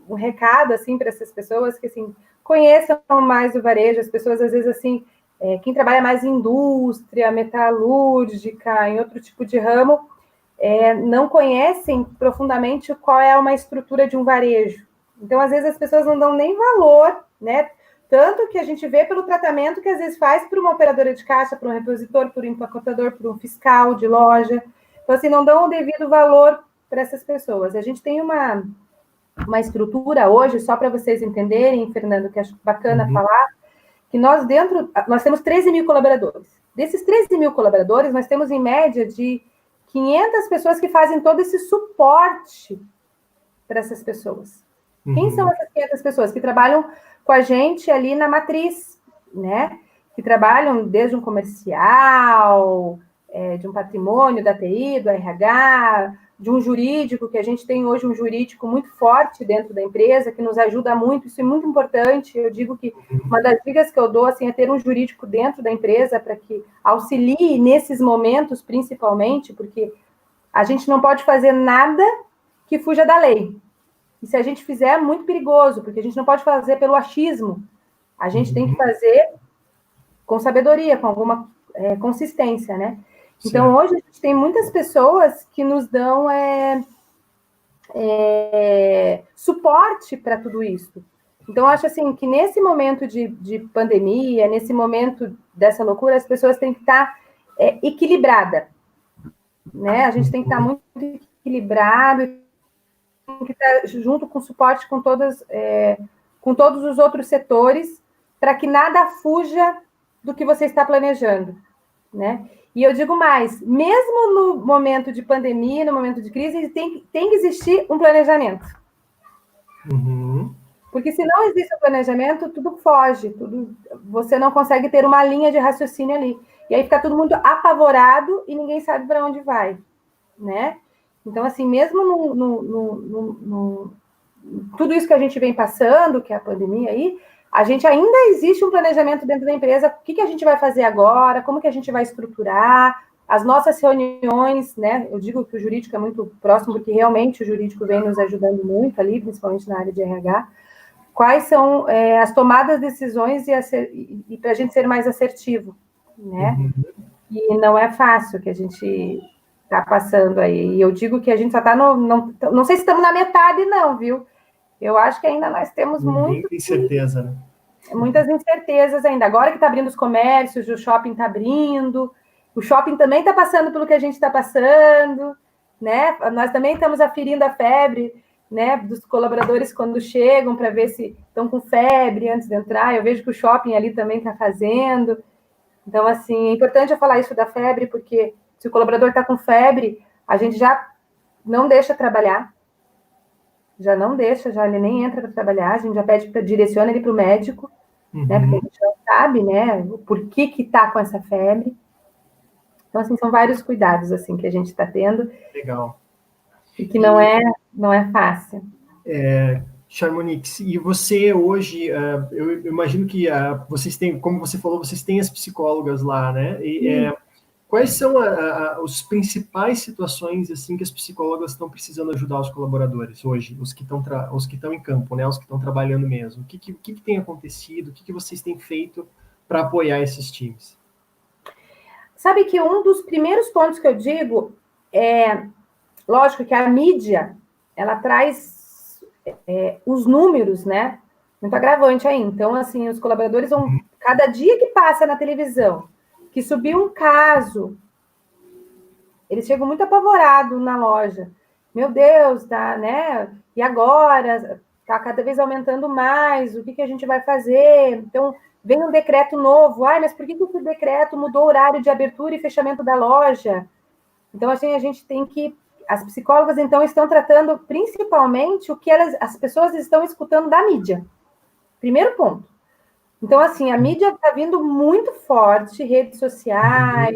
um recado, assim, para essas pessoas que, assim, conheçam mais o varejo. As pessoas, às vezes, assim, quem trabalha mais em indústria, metalúrgica, em outro tipo de ramo, não conhecem profundamente qual é uma estrutura de um varejo. Então, às vezes, as pessoas não dão nem valor, né? Tanto que a gente vê pelo tratamento que, às vezes, faz para uma operadora de caixa, para um repositor, para um empacotador, para um fiscal de loja. Então, assim, não dão o devido valor para essas pessoas. A gente tem uma estrutura hoje, só para vocês entenderem, Fernando, que acho bacana falar, que nós temos 13 mil colaboradores. Desses 13 mil colaboradores, nós temos em média de 500 pessoas que fazem todo esse suporte para essas pessoas. Quem são essas 500 pessoas? Que trabalham com a gente ali na matriz, né? Que trabalham desde um comercial, de um patrimônio, da TI, do RH, de um jurídico, que a gente tem hoje um jurídico muito forte dentro da empresa, que nos ajuda muito, isso é muito importante. Eu digo que uma das dicas que eu dou, assim, é ter um jurídico dentro da empresa para que auxilie nesses momentos, principalmente, porque a gente não pode fazer nada que fuja da lei. E se a gente fizer, é muito perigoso, porque a gente não pode fazer pelo achismo. A gente tem que fazer com sabedoria, com alguma consistência, né? Então, hoje, a gente tem muitas pessoas que nos dão suporte para tudo isso. Então, eu acho assim, que nesse momento de pandemia, nesse momento dessa loucura, as pessoas têm que estar equilibradas, né? A gente tem que estar muito equilibrado, tem que estar junto com suporte com todos os outros setores, para que nada fuja do que você está planejando, né? E eu digo mais, mesmo no momento de pandemia, no momento de crise, tem que existir um planejamento. Porque se não existe um planejamento, tudo foge, você não consegue ter uma linha de raciocínio ali. E aí fica todo mundo apavorado e ninguém sabe para onde vai, né? Então, assim, mesmo tudo isso que a gente vem passando, que é a pandemia aí, a gente ainda existe um planejamento dentro da empresa, o que a gente vai fazer agora, como que a gente vai estruturar, as nossas reuniões, né? Eu digo que o jurídico é muito próximo, porque realmente o jurídico vem nos ajudando muito ali, principalmente na área de RH. Quais são as tomadas de decisões e para a gente ser mais assertivo, né? E não é fácil que a gente está passando aí. E eu digo que a gente só está não sei se estamos na metade, não, viu? Eu acho que ainda nós temos muita incerteza, né? Muitas incertezas ainda. Agora que está abrindo os comércios, o shopping está abrindo, o shopping também está passando pelo que a gente está passando, né? Nós também estamos aferindo a febre né, dos colaboradores quando chegam para ver se estão com febre antes de entrar. Eu vejo que o shopping ali também está fazendo. Então, assim, é importante eu falar isso da febre, porque se o colaborador está com febre, a gente já não deixa trabalhar, já não deixa, já ele nem entra para trabalhar, a gente já pede para direciona ele para o médico, né, porque a gente não sabe, né, por que está com essa febre. Então, assim, são vários cuidados, assim, que a gente está tendo. Legal. E que não é fácil. Charmonix, e você hoje, eu imagino que vocês têm, como você falou, vocês têm as psicólogas lá, né? Quais são as principais situações assim que as psicólogas estão precisando ajudar os colaboradores hoje, os que estão em campo, né? Os que estão trabalhando mesmo? O que tem acontecido? O que vocês têm feito para apoiar esses times? Sabe que um dos primeiros pontos que eu digo é, lógico que a mídia, ela traz os números, né? Muito agravante aí. Então, assim, os colaboradores vão... Cada dia que passa na televisão, que subiu um caso, eles chegam muito apavorados na loja. Meu Deus, tá, né? E agora? Tá cada vez aumentando mais. O que a gente vai fazer? Então, vem um decreto novo. Ai, mas por que esse decreto mudou o horário de abertura e fechamento da loja? Então, assim, a gente tem que... As psicólogas, então, estão tratando principalmente o que as pessoas estão escutando da mídia. Primeiro ponto. Então, assim, a mídia está vindo muito forte, redes sociais,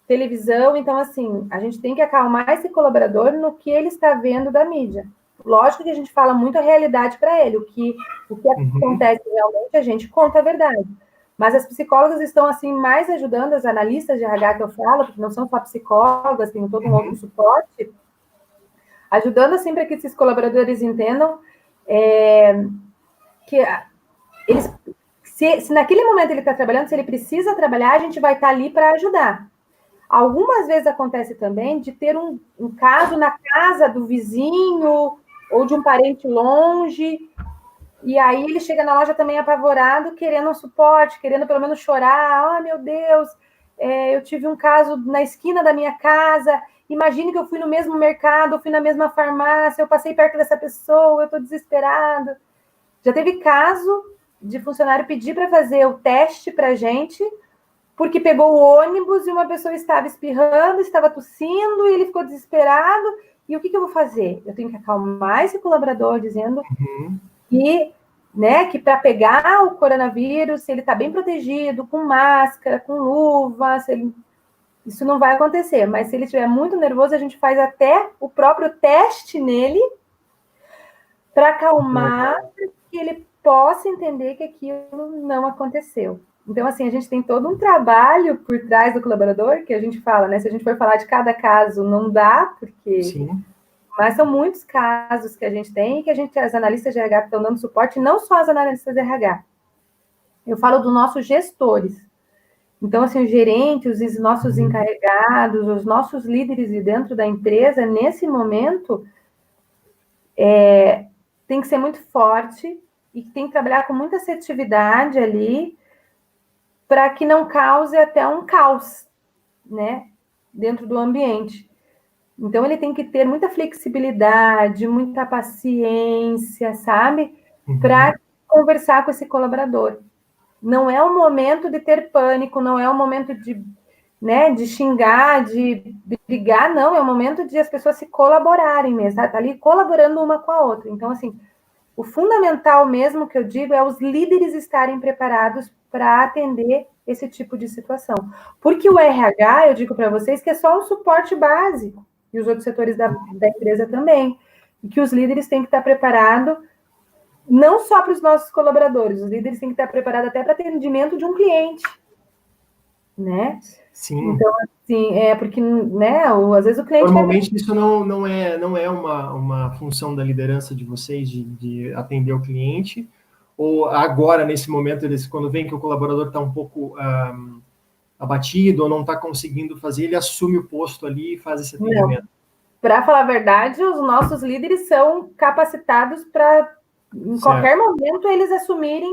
televisão. Então, assim, a gente tem que acalmar esse colaborador no que ele está vendo da mídia. Lógico que a gente fala muito a realidade para ele. O que acontece realmente, a gente conta a verdade. Mas as psicólogas estão, assim, mais ajudando, as analistas de RH que eu falo, porque não são só psicólogas, tem todo um outro suporte, ajudando, assim, para que esses colaboradores entendam que eles, se naquele momento ele está trabalhando, se ele precisa trabalhar, a gente vai estar ali para ajudar. Algumas vezes acontece também de ter um caso na casa do vizinho ou de um parente longe, e aí ele chega na loja também apavorado, querendo um suporte, querendo pelo menos chorar. Ah, meu Deus, eu tive um caso na esquina da minha casa, imagine que eu fui no mesmo mercado, eu fui na mesma farmácia, eu passei perto dessa pessoa, eu estou desesperado. Já teve caso de funcionário pedir para fazer o teste para a gente, porque pegou o ônibus e uma pessoa estava espirrando, estava tossindo, e ele ficou desesperado. E o que eu vou fazer? Eu tenho que acalmar esse colaborador, dizendo que para pegar o coronavírus, ele está bem protegido, com máscara, com luva, isso não vai acontecer. Mas se ele estiver muito nervoso, a gente faz até o próprio teste nele para acalmar, para que ele possa entender que aquilo não aconteceu. Então, assim, a gente tem todo um trabalho por trás do colaborador, que a gente fala, né? Se a gente for falar de cada caso, não dá, porque... Sim. Mas são muitos casos que a gente tem, que as analistas de RH estão dando suporte, não só as analistas de RH. Eu falo dos nossos gestores. Então, assim, os gerentes, os nossos encarregados, os nossos líderes de dentro da empresa, nesse momento, tem que ser muito forte e tem que trabalhar com muita assertividade ali, para que não cause até um caos, né, dentro do ambiente. Então, ele tem que ter muita flexibilidade, muita paciência, sabe? Para conversar com esse colaborador. Não é o momento de ter pânico, não é o momento de xingar, de brigar, não. É o momento de as pessoas se colaborarem mesmo, tá ali colaborando uma com a outra. Então, assim, o fundamental mesmo que eu digo é os líderes estarem preparados para atender esse tipo de situação. Porque o RH, eu digo para vocês, que é só um suporte básico, e os outros setores da empresa também, e que os líderes têm que estar preparados, não só para os nossos colaboradores, os líderes têm que estar preparados até para atendimento de um cliente, né? Sim. Então, assim, porque, né, às vezes o cliente... Normalmente isso não é uma função da liderança de vocês de atender o cliente, ou agora, nesse momento, quando vem que o colaborador está um pouco abatido ou não está conseguindo fazer, ele assume o posto ali e faz esse atendimento? Para falar a verdade, os nossos líderes são capacitados para, em qualquer momento, eles assumirem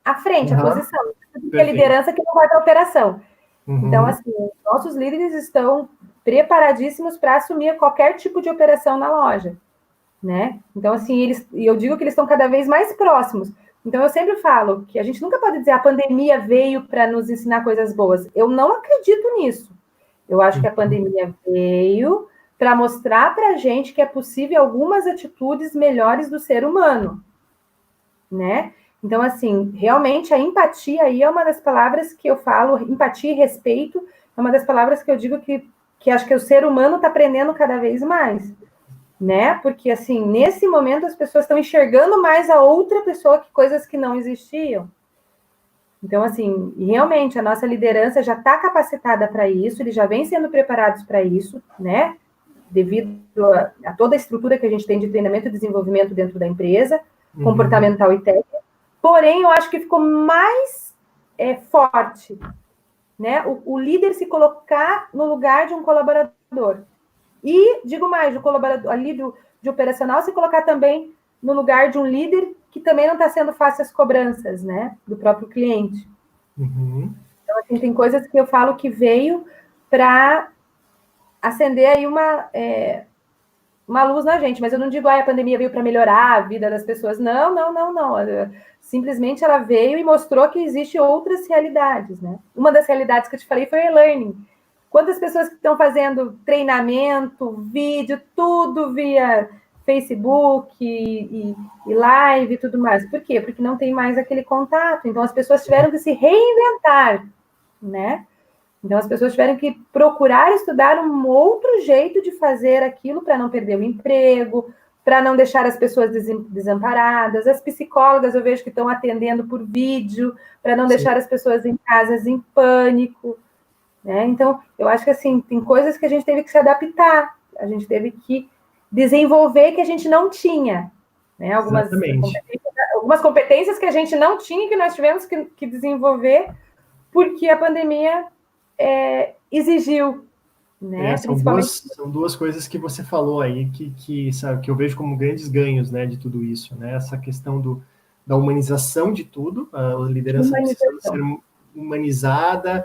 a frente, a posição. Porque a liderança que não vai da operação. Então, assim, os nossos líderes estão preparadíssimos para assumir qualquer tipo de operação na loja. né? Então, assim, eu digo que eles estão cada vez mais próximos. Então, eu sempre falo que a gente nunca pode dizer a pandemia veio para nos ensinar coisas boas. Eu não acredito nisso. Eu acho que a pandemia veio para mostrar para a gente que é possível algumas atitudes melhores do ser humano, né? Então, assim, realmente a empatia aí é uma das palavras que eu falo, empatia e respeito é uma das palavras que eu digo que acho que o ser humano está aprendendo cada vez mais, né? Porque, assim, nesse momento as pessoas estão enxergando mais a outra pessoa que coisas que não existiam. Então, assim, realmente a nossa liderança já está capacitada para isso, eles já vêm sendo preparados para isso, né? Devido a toda a estrutura que a gente tem de treinamento e desenvolvimento dentro da empresa, comportamental e técnico. Porém, eu acho que ficou mais forte, né? O líder se colocar no lugar de um colaborador. E, digo mais, o colaborador ali de operacional se colocar também no lugar de um líder que também não está sendo fácil as cobranças, né? Do próprio cliente. Então, assim, tem coisas que eu falo que veio para acender aí uma luz na gente, mas eu não digo, a pandemia veio para melhorar a vida das pessoas. Não. Simplesmente ela veio e mostrou que existem outras realidades, né? Uma das realidades que eu te falei foi o e-learning. Quantas pessoas que estão fazendo treinamento, vídeo, tudo via Facebook e live e tudo mais. Por quê? Porque não tem mais aquele contato. Então, as pessoas tiveram que se reinventar, né? Então, as pessoas tiveram que procurar estudar um outro jeito de fazer aquilo para não perder o emprego, para não deixar as pessoas desamparadas. As psicólogas eu vejo que estão atendendo por vídeo, para não deixar as pessoas em casas em pânico, né? Então, eu acho que assim, tem coisas que a gente teve que se adaptar, a gente teve que desenvolver que a gente não tinha, né? Algumas competências que a gente não tinha, que nós tivemos que desenvolver, porque a pandemia exigiu, né? São duas coisas que você falou aí sabe, que eu vejo como grandes ganhos, né, de tudo isso, né? Essa questão da humanização de tudo, a liderança precisa ser humanizada,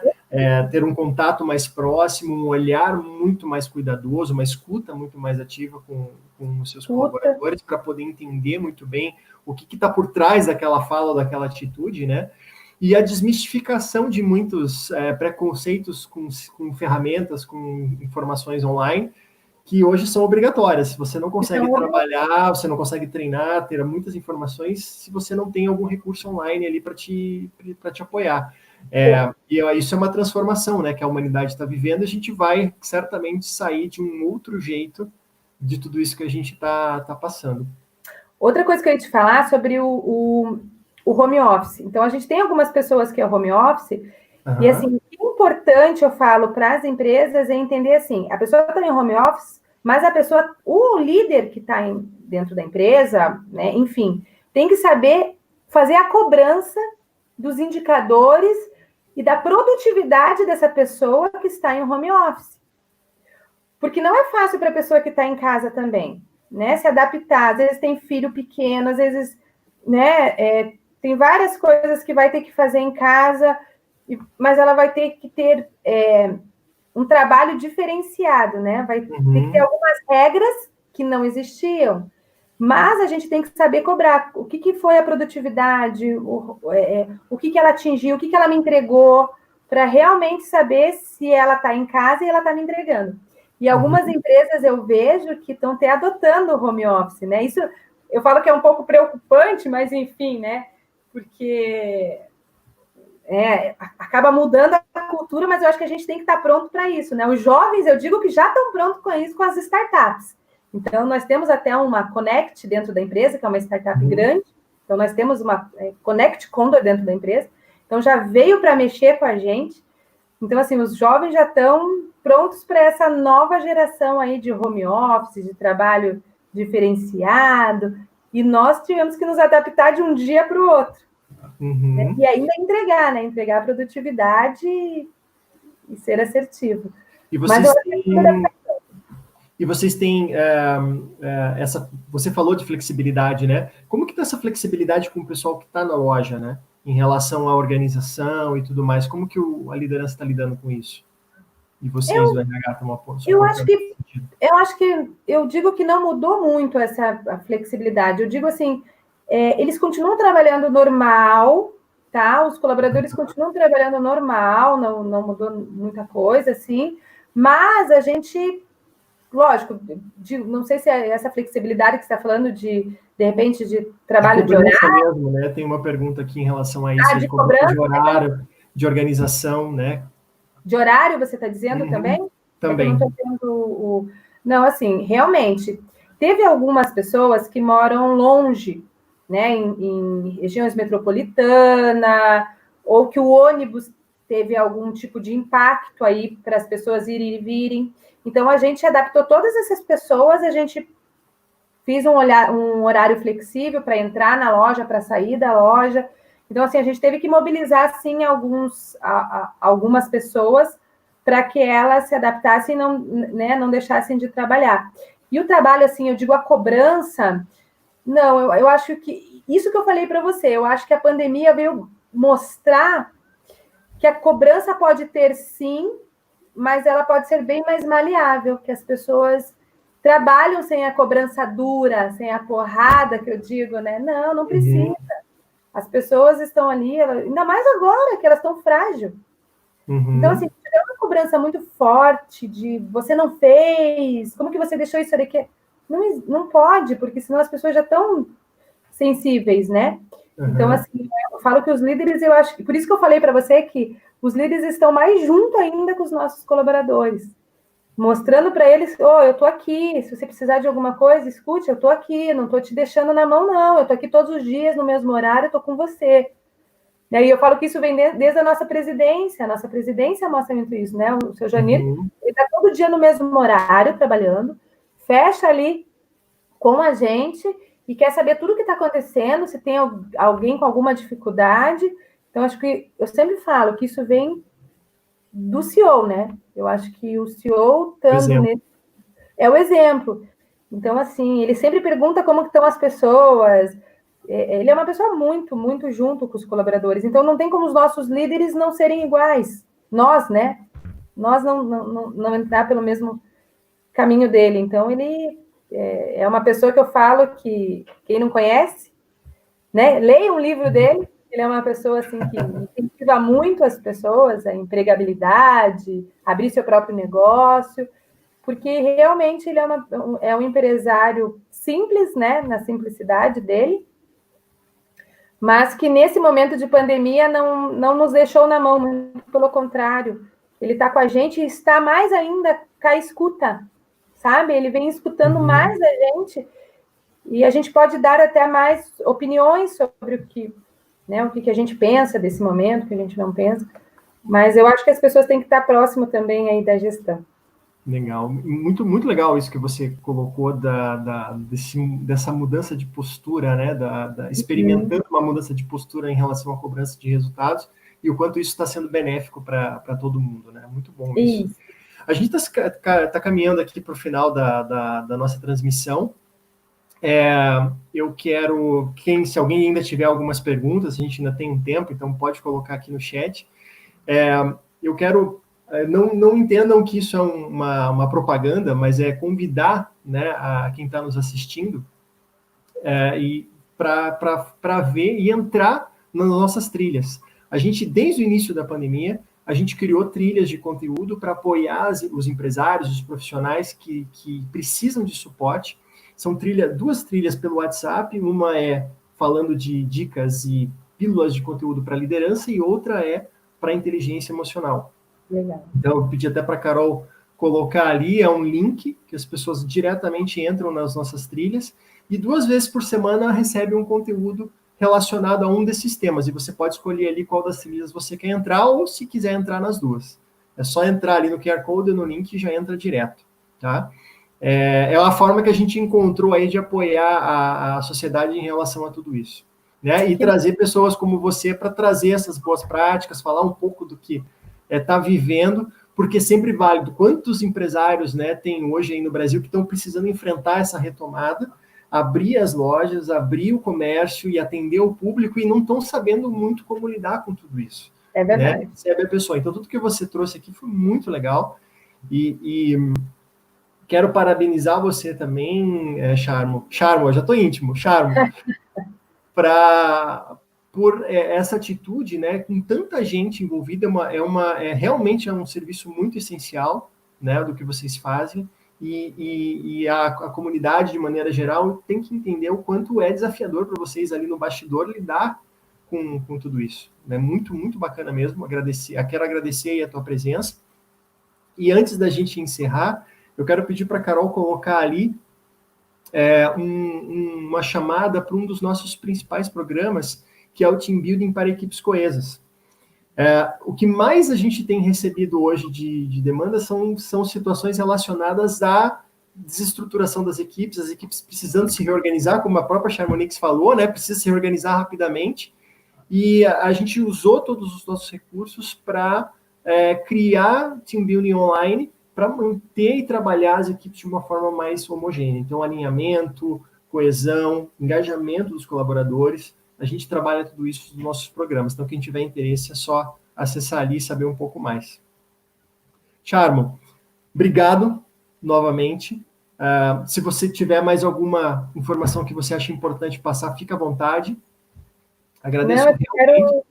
ter um contato mais próximo, um olhar muito mais cuidadoso, uma escuta muito mais ativa com os seus colaboradores, para poder entender muito bem o que está por trás daquela fala ou daquela atitude, né? E a desmistificação de muitos preconceitos com ferramentas, com informações online, que hoje são obrigatórias. Se você não consegue trabalhar, você não consegue treinar, ter muitas informações, se você não tem algum recurso online ali para te apoiar. E isso é uma transformação, né, que a humanidade está vivendo. A gente vai certamente sair de um outro jeito de tudo isso que a gente está passando. Outra coisa que eu ia te falar sobre o home office. Então, a gente tem algumas pessoas que é home office, e assim, o que é importante, eu falo, para as empresas é entender assim, a pessoa está em home office, mas o líder que está dentro da empresa, né, enfim, tem que saber fazer a cobrança dos indicadores e da produtividade dessa pessoa que está em home office. Porque não é fácil para a pessoa que está em casa também, né, se adaptar. Às vezes tem filho pequeno, às vezes, né, tem várias coisas que vai ter que fazer em casa, mas ela vai ter que ter um trabalho diferenciado, né? Vai ter que ter algumas regras que não existiam, mas a gente tem que saber cobrar o que foi a produtividade, o que ela atingiu, o que ela me entregou, para realmente saber se ela está em casa e ela está me entregando. E algumas empresas eu vejo que estão até adotando o home office, né? Isso eu falo que é um pouco preocupante, mas enfim, né? Porque acaba mudando a cultura, mas eu acho que a gente tem que estar pronto para isso, né? Os jovens, eu digo que já estão prontos com isso, com as startups. Então, nós temos até uma Connect dentro da empresa, que é uma startup grande. Então, nós temos uma Connect Condor dentro da empresa. Então, já veio para mexer com a gente. Então, assim, os jovens já estão prontos para essa nova geração aí de home office, de trabalho diferenciado. E nós tivemos que nos adaptar de um dia para o outro. Né? E ainda entregar, né? Entregar a produtividade e ser assertivo. E vocês têm essa... Você falou de flexibilidade, né? Como que está essa flexibilidade com o pessoal que está na loja, né? Em relação à organização e tudo mais. Como que a liderança está lidando com isso? E vocês do RH estão apoiando? Eu acho que Eu acho que eu digo que não mudou muito a flexibilidade. Eu digo assim, eles continuam trabalhando normal, tá? Os colaboradores continuam trabalhando normal, não mudou muita coisa, assim, mas a gente, lógico, não sei se é essa flexibilidade que você está falando de repente, de trabalho de horário. Mesmo, né? Tem uma pergunta aqui em relação a isso, de cobrança de horário, de organização, né? De horário, você está dizendo também? Também. É que eu não estou vendo Não, assim, realmente, teve algumas pessoas que moram longe, né, em regiões metropolitanas, ou que o ônibus teve algum tipo de impacto aí para as pessoas irem e virem. Então, a gente adaptou todas essas pessoas, a gente fez um horário flexível para entrar na loja, para sair da loja. Então, assim, a gente teve que mobilizar, sim, algumas pessoas para que elas se adaptassem e não deixassem de trabalhar. E o trabalho, assim, eu digo a cobrança, não, eu acho que, isso que eu falei para você, eu acho que a pandemia veio mostrar que a cobrança pode ter, sim, mas ela pode ser bem mais maleável, que as pessoas trabalham sem a cobrança dura, sem a porrada, que eu digo, né? Não precisa. As pessoas estão ali, ainda mais agora, que elas estão frágeis. Então, assim, se tiver uma cobrança muito forte de você não fez, como que você deixou isso daqui? Não pode, porque senão as pessoas já estão sensíveis, né? Então, assim, eu falo que os líderes, eu acho, por isso que eu falei para você que os líderes estão mais junto ainda com os nossos colaboradores, mostrando para eles, eu estou aqui, se você precisar de alguma coisa, escute, eu estou aqui, não estou te deixando na mão, não, eu estou aqui todos os dias, no mesmo horário, estou com você. E aí eu falo que isso vem desde a nossa presidência mostra muito isso, né? O seu Janir, ele está todo dia no mesmo horário, trabalhando, fecha ali com a gente e quer saber tudo o que está acontecendo, se tem alguém com alguma dificuldade. Então, acho que eu sempre falo que isso vem do CEO, né? Eu acho que o CEO estando nesse é o exemplo. Então, assim, ele sempre pergunta como estão as pessoas. Ele é uma pessoa muito, muito junto com os colaboradores. Então, não tem como os nossos líderes não serem iguais. Nós, né? Nós não entrar pelo mesmo caminho dele. Então, ele é uma pessoa que eu falo que quem não conhece, né? Leia um livro dele. Ele é uma pessoa assim que incentiva muito as pessoas, a empregabilidade, abrir seu próprio negócio, porque realmente ele é um empresário simples, né? Na simplicidade dele, mas que nesse momento de pandemia não nos deixou na mão, muito pelo contrário. Ele está com a gente e está mais ainda com a escuta, sabe? Ele vem escutando mais a gente e a gente pode dar até mais opiniões sobre o que a gente pensa desse momento, o que a gente não pensa. Mas eu acho que as pessoas têm que estar próximo também aí da gestão. Legal, muito, muito legal isso que você colocou dessa mudança de postura, né? Experimentando uma mudança de postura em relação à cobrança de resultados e o quanto isso está sendo benéfico para todo mundo, né? Muito bom isso. A gente está caminhando aqui para o final da nossa transmissão. Eu quero, se alguém ainda tiver algumas perguntas, a gente ainda tem um tempo, então pode colocar aqui no chat. Eu quero, não entendam que isso é uma propaganda, mas é convidar, né, a quem está nos assistindo para ver e entrar nas nossas trilhas. A gente, desde o início da pandemia, a gente criou trilhas de conteúdo para apoiar os empresários, os profissionais que precisam de suporte. São duas trilhas pelo WhatsApp, uma é falando de dicas e pílulas de conteúdo para liderança e outra é para inteligência emocional. Legal. Então, eu pedi até para a Carol colocar ali, é um link que as pessoas diretamente entram nas nossas trilhas e 2 vezes por semana recebe um conteúdo relacionado a um desses temas. E você pode escolher ali qual das trilhas você quer entrar ou se quiser entrar nas duas. É só entrar ali no QR Code, no link e já entra direto, tá? É uma forma que a gente encontrou aí de apoiar a sociedade em relação a tudo isso, né? E trazer pessoas como você para trazer essas boas práticas, falar um pouco do que está vivendo, porque é sempre válido. Quantos empresários, né, tem hoje aí no Brasil que estão precisando enfrentar essa retomada, abrir as lojas, abrir o comércio e atender o público e não estão sabendo muito como lidar com tudo isso. É verdade. Né? Recebe a pessoa. Então, tudo que você trouxe aqui foi muito legal e Quero parabenizar você também, Charmo, eu já estou íntimo, Charmo, por essa atitude, né, com tanta gente envolvida, realmente é um serviço muito essencial, né, do que vocês fazem, e a comunidade, de maneira geral, tem que entender o quanto é desafiador para vocês ali no bastidor lidar com tudo isso. É muito, muito bacana mesmo. Quero agradecer aí a tua presença. E antes da gente encerrar, eu quero pedir para a Carol colocar ali uma chamada para um dos nossos principais programas, que é o Team Building para Equipes Coesas. O que mais a gente tem recebido hoje de demanda são situações relacionadas à desestruturação das equipes, as equipes precisando se reorganizar, como a própria Charmonix falou, né? Precisa se reorganizar rapidamente, e a gente usou todos os nossos recursos para criar Team Building online, para manter e trabalhar as equipes de uma forma mais homogênea. Então, alinhamento, coesão, engajamento dos colaboradores, a gente trabalha tudo isso nos nossos programas. Então, quem tiver interesse é só acessar ali e saber um pouco mais. Charmo, obrigado novamente. Se você tiver mais alguma informação que você acha importante passar, fica à vontade. Agradeço realmente.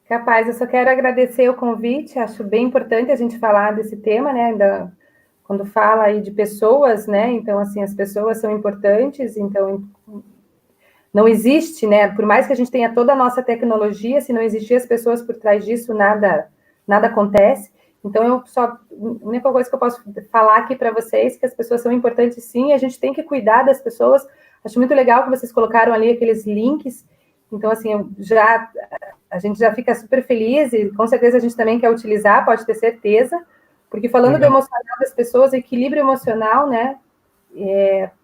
Capaz, eu só quero agradecer o convite, acho bem importante a gente falar desse tema, né, quando fala aí de pessoas, né, então, assim, as pessoas são importantes, então, não existe, né, por mais que a gente tenha toda a nossa tecnologia, se não existir as pessoas por trás disso, nada acontece, então, a única coisa que eu posso falar aqui para vocês é que as pessoas são importantes sim, a gente tem que cuidar das pessoas, acho muito legal que vocês colocaram ali aqueles links, então, assim, a gente já fica super feliz e com certeza a gente também quer utilizar, pode ter certeza, porque falando legal do emocional das pessoas, equilíbrio emocional, né,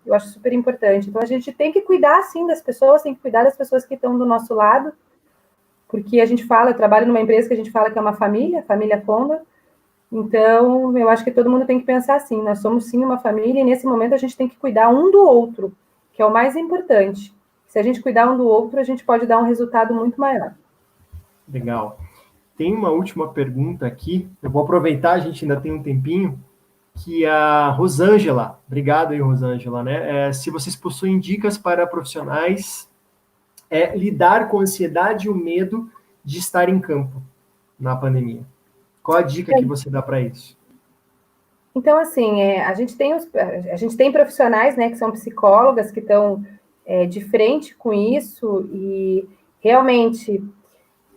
eu acho super importante. Então, a gente tem que cuidar, sim, das pessoas, tem que cuidar das pessoas que estão do nosso lado, porque a gente fala, eu trabalho numa empresa que a gente fala que é uma família Condor, então, eu acho que todo mundo tem que pensar assim, nós somos, sim, uma família e nesse momento a gente tem que cuidar um do outro, que é o mais importante. Se a gente cuidar um do outro, a gente pode dar um resultado muito maior. Legal. Tem uma última pergunta aqui, eu vou aproveitar, a gente ainda tem um tempinho, que a Rosângela, obrigado aí, Rosângela, né? Se vocês possuem dicas para profissionais lidar com a ansiedade e o medo de estar em campo na pandemia. Qual a dica que você dá para isso? Então, assim, a gente tem profissionais, né, que são psicólogas, que estão de frente com isso, e realmente,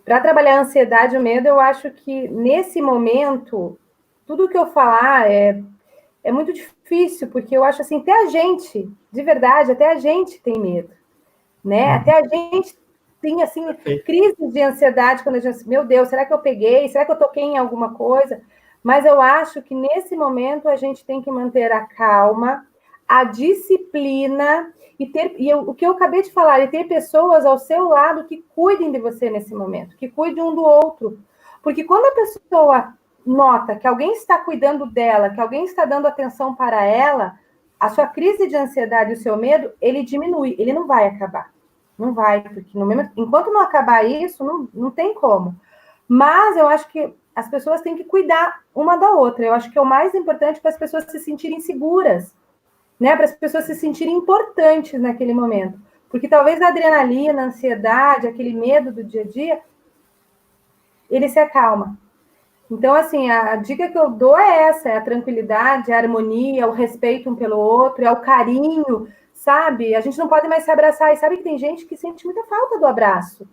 para trabalhar a ansiedade e o medo, eu acho que nesse momento, tudo que eu falar é muito difícil, porque eu acho assim, até a gente, de verdade, até a gente tem medo, né? Até a gente tem, assim, crise de ansiedade, quando a gente, meu Deus, será que eu peguei? Será que eu toquei em alguma coisa? Mas eu acho que nesse momento a gente tem que manter a calma, a disciplina o que eu acabei de falar, e ter pessoas ao seu lado que cuidem de você nesse momento, que cuidem um do outro. Porque quando a pessoa nota que alguém está cuidando dela, que alguém está dando atenção para ela, a sua crise de ansiedade e o seu medo, ele diminui, ele não vai acabar. Não vai, porque enquanto não acabar isso, não tem como. Mas eu acho que as pessoas têm que cuidar uma da outra. Eu acho que é o mais importante para as pessoas se sentirem seguras, né? Para as pessoas se sentirem importantes naquele momento. Porque talvez a adrenalina, a ansiedade, aquele medo do dia a dia, ele se acalma. Então, assim, a dica que eu dou é essa, é a tranquilidade, a harmonia, o respeito um pelo outro, é o carinho, sabe? A gente não pode mais se abraçar. E sabe que tem gente que sente muita falta do abraço.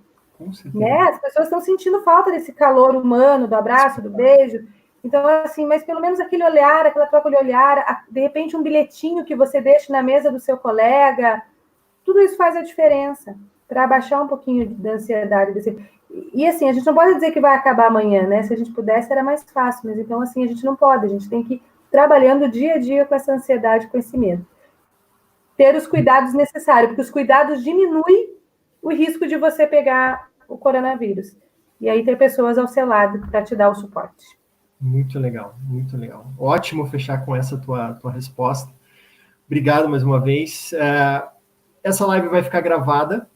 Né? As pessoas estão sentindo falta desse calor humano, do abraço, do beijo. Então, assim, mas pelo menos aquele olhar, aquela troca de olhar, de repente um bilhetinho que você deixa na mesa do seu colega, tudo isso faz a diferença para abaixar um pouquinho da ansiedade. E assim, a gente não pode dizer que vai acabar amanhã, né? Se a gente pudesse, era mais fácil, mas então, assim, a gente não pode, a gente tem que ir trabalhando dia a dia com essa ansiedade, com esse medo. Ter os cuidados necessários, porque os cuidados diminuem o risco de você pegar o coronavírus. E aí ter pessoas ao seu lado para te dar o suporte. Muito legal, muito legal. Ótimo fechar com essa tua resposta. Obrigado mais uma vez. Essa live vai ficar gravada,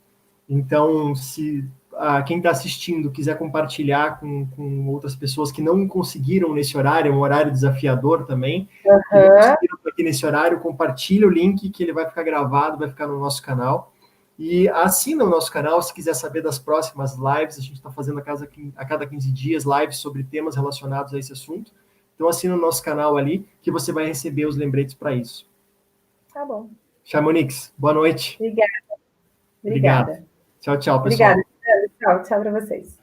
então se quem está assistindo quiser compartilhar com outras pessoas que não conseguiram nesse horário, é um horário desafiador também, que não conseguiram aqui nesse horário, compartilha o link que ele vai ficar gravado, vai ficar no nosso canal. E assina o nosso canal se quiser saber das próximas lives. A gente está fazendo a cada 15 dias lives sobre temas relacionados a esse assunto. Então assina o nosso canal ali, que você vai receber os lembretes para isso. Tá bom. Chamonix, boa noite. Obrigada. Tchau, tchau, pessoal. Obrigada. Tchau para vocês.